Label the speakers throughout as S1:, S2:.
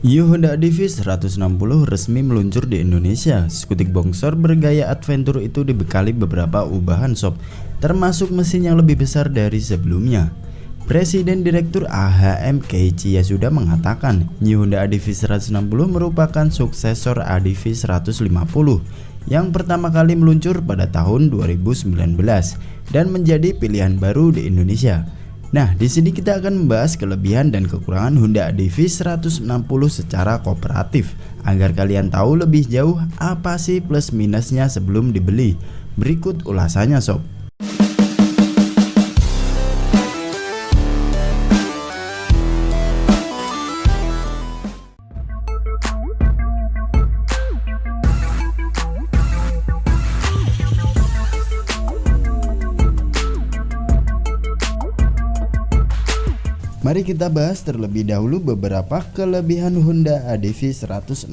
S1: New Honda ADV 160 resmi meluncur di Indonesia. Skutik bongsor bergaya adventure itu dibekali beberapa ubahan sob, termasuk mesin yang lebih besar dari sebelumnya. Presiden Direktur AHM Keiichi Yasuda mengatakan New Honda ADV 160 merupakan suksesor ADV 150 yang pertama kali meluncur pada tahun 2019 dan menjadi pilihan baru di Indonesia. Nah, di sini kita akan membahas kelebihan dan kekurangan Honda ADV 160 secara kooperatif agar kalian tahu lebih jauh apa sih plus minusnya sebelum dibeli. Berikut ulasannya sob. Mari kita bahas terlebih dahulu beberapa kelebihan Honda ADV 160.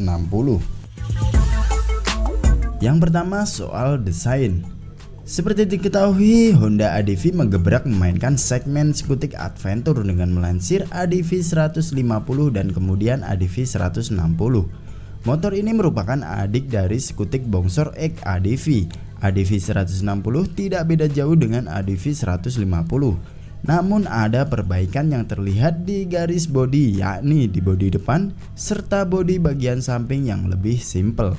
S1: Yang pertama soal desain. Seperti diketahui, Honda ADV menggebrak memainkan segmen skutik adventure dengan melansir ADV 150 dan kemudian ADV 160. Motor ini merupakan adik dari skutik bongsor X ADV. ADV 160 tidak beda jauh dengan ADV 150. Namun ada perbaikan yang terlihat di garis bodi, yakni di bodi depan serta bodi bagian samping yang lebih simpel.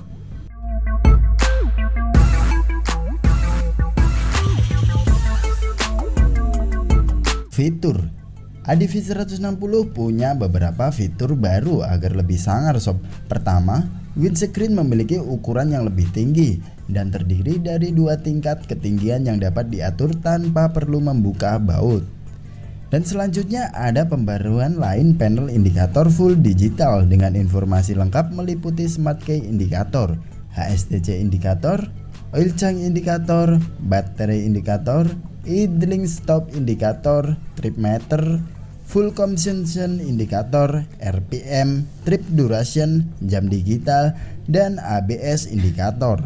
S1: Fitur ADV 160 punya beberapa fitur baru agar lebih sangar sob. Pertama, windscreen memiliki ukuran yang lebih tinggi dan terdiri dari 2 tingkat ketinggian yang dapat diatur tanpa perlu membuka baut. Dan selanjutnya ada pembaruan lain, panel indikator full digital dengan informasi lengkap meliputi smart key indikator, HSTC indikator, oil change indikator, baterai indikator, idling stop indikator, trip meter, full consumption indikator, RPM, trip duration, jam digital, dan ABS indikator.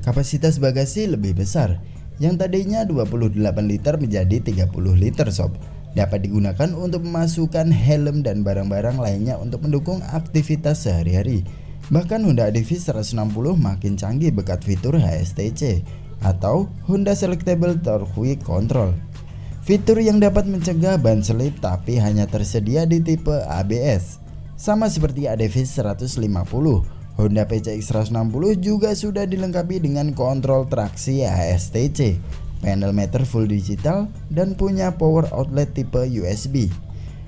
S1: Kapasitas bagasi lebih besar, yang tadinya 28 liter menjadi 30 liter sob. Dapat digunakan untuk memasukkan helm dan barang-barang lainnya untuk mendukung aktivitas sehari-hari. Bahkan Honda ADV 160 makin canggih berkat fitur HSTC atau Honda Selectable Torque Control. Fitur yang dapat mencegah ban selip tapi hanya tersedia di tipe ABS. Sama seperti ADV 150, Honda PCX 160 juga sudah dilengkapi dengan kontrol traksi HSTC, panel meter full digital, dan punya power outlet tipe USB.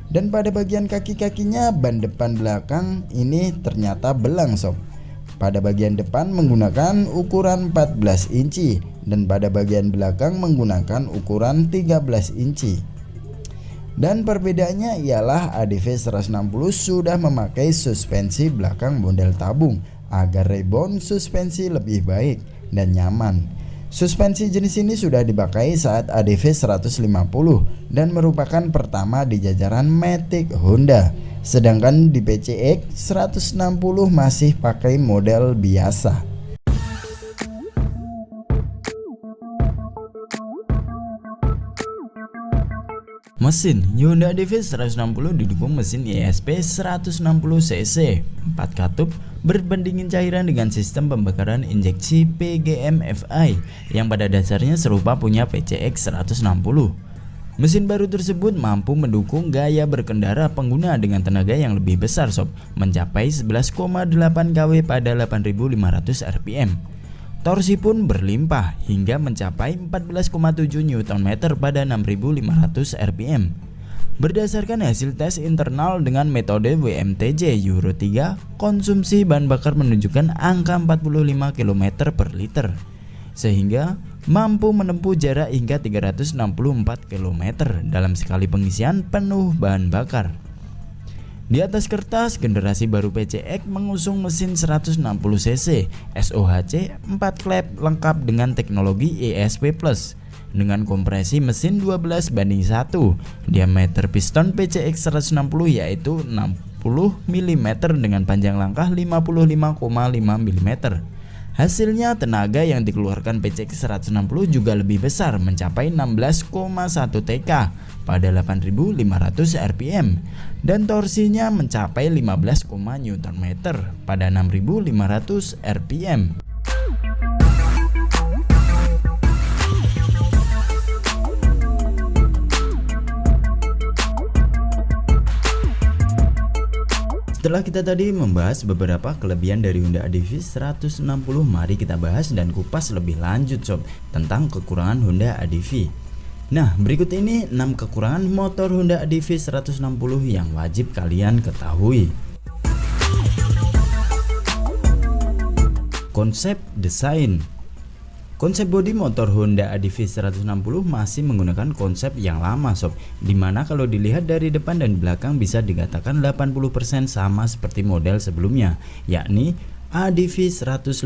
S1: Dan pada bagian kaki-kakinya, ban depan belakang ini ternyata belang sob. Pada bagian depan menggunakan ukuran 14 inci dan pada bagian belakang menggunakan ukuran 13 inci. Dan perbedaannya ialah ADV 160 sudah memakai suspensi belakang model tabung agar rebound suspensi lebih baik dan nyaman. Suspensi jenis ini sudah dipakai saat ADV 150 dan merupakan pertama di jajaran Matic Honda. Sedangkan di PCX 160 masih pakai model biasa. Mesin Honda ADV 160 didukung mesin ESP 160cc 4 katup berbandingin cairan dengan sistem pembakaran injeksi PGM-FI yang pada dasarnya serupa punya PCX 160. Mesin baru tersebut mampu mendukung gaya berkendara pengguna dengan tenaga yang lebih besar sob, mencapai 11,8 kW pada 8.500 rpm. Torsi pun berlimpah hingga mencapai 14,7 Nm pada 6.500 rpm. Berdasarkan hasil tes internal dengan metode WMTJ Euro 3, konsumsi bahan bakar menunjukkan angka 45 km per liter, sehingga mampu menempuh jarak hingga 364 km dalam sekali pengisian penuh bahan bakar. Di atas kertas, generasi baru PCX mengusung mesin 160cc SOHC 4 klep lengkap dengan teknologi ESP Plus dengan kompresi mesin 12:1. Diameter piston PCX 160 yaitu 60 mm dengan panjang langkah 55,5 mm. Hasilnya tenaga yang dikeluarkan PCX 160 juga lebih besar, mencapai 16,1 TK pada 8.500 rpm dan torsinya mencapai 15, Nm pada 6.500 rpm. Setelah kita tadi membahas beberapa kelebihan dari Honda ADV 160, mari kita bahas dan kupas lebih lanjut sob tentang kekurangan Honda ADV. Nah, berikut ini 6 kekurangan motor Honda ADV 160 yang wajib kalian ketahui. Konsep desain. Konsep bodi motor Honda ADV 160 masih menggunakan konsep yang lama sob, dimana kalau dilihat dari depan dan belakang bisa dikatakan 80% sama seperti model sebelumnya, yakni ADV 150.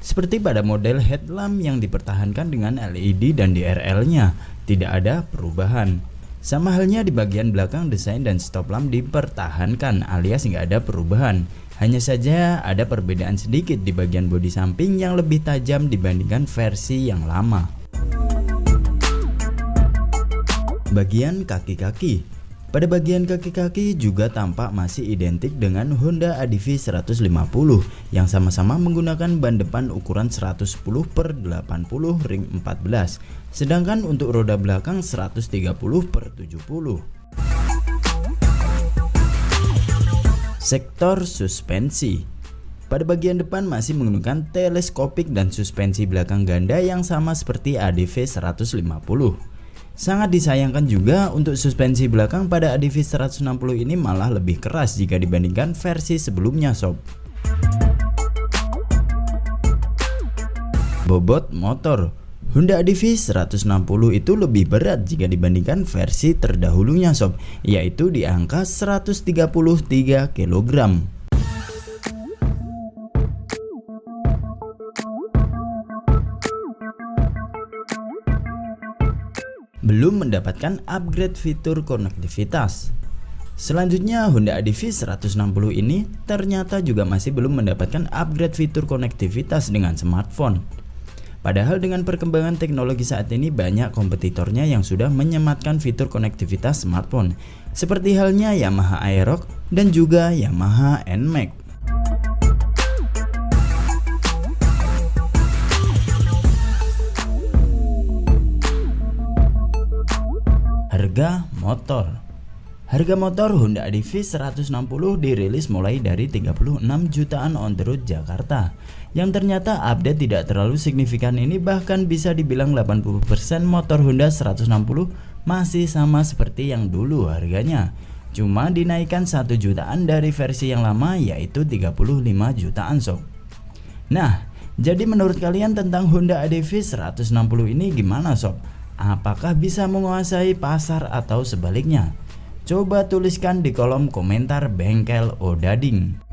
S1: Seperti pada model headlamp yang dipertahankan dengan LED dan DRL nya, tidak ada perubahan. Sama halnya di bagian belakang, desain dan stop lamp dipertahankan alias nggak ada perubahan. Hanya saja ada perbedaan sedikit di bagian bodi samping yang lebih tajam dibandingkan versi yang lama. Bagian kaki-kaki. Pada bagian kaki-kaki juga tampak masih identik dengan Honda ADV 150 yang sama-sama menggunakan ban depan ukuran 110/80 ring 14, sedangkan untuk roda belakang 130/70. Sektor suspensi. Pada bagian depan masih menggunakan teleskopik dan suspensi belakang ganda yang sama seperti ADV 150. Sangat disayangkan juga untuk suspensi belakang pada ADV 160 ini malah lebih keras jika dibandingkan versi sebelumnya sob. Bobot motor. Honda ADV 160 itu lebih berat jika dibandingkan versi terdahulunya sob, yaitu di angka 133 kg. Belum mendapatkan upgrade fitur konektivitas. Selanjutnya Honda ADV 160 ini ternyata juga masih belum mendapatkan upgrade fitur konektivitas dengan smartphone. Padahal dengan perkembangan teknologi saat ini banyak kompetitornya yang sudah menyematkan fitur konektivitas smartphone, seperti halnya Yamaha Aerox dan juga Yamaha NMAX. Harga motor. Harga motor Honda ADV 160 dirilis mulai dari 36 jutaan on the road Jakarta. Yang ternyata update tidak terlalu signifikan ini, bahkan bisa dibilang 80% motor Honda 160 masih sama seperti yang dulu harganya. Cuma dinaikkan 1 jutaan dari versi yang lama, yaitu 35 jutaan sob. Nah, jadi menurut kalian tentang Honda ADV 160 ini gimana sob? Apakah bisa menguasai pasar atau sebaliknya? Coba tuliskan di kolom komentar Bengkel Odading.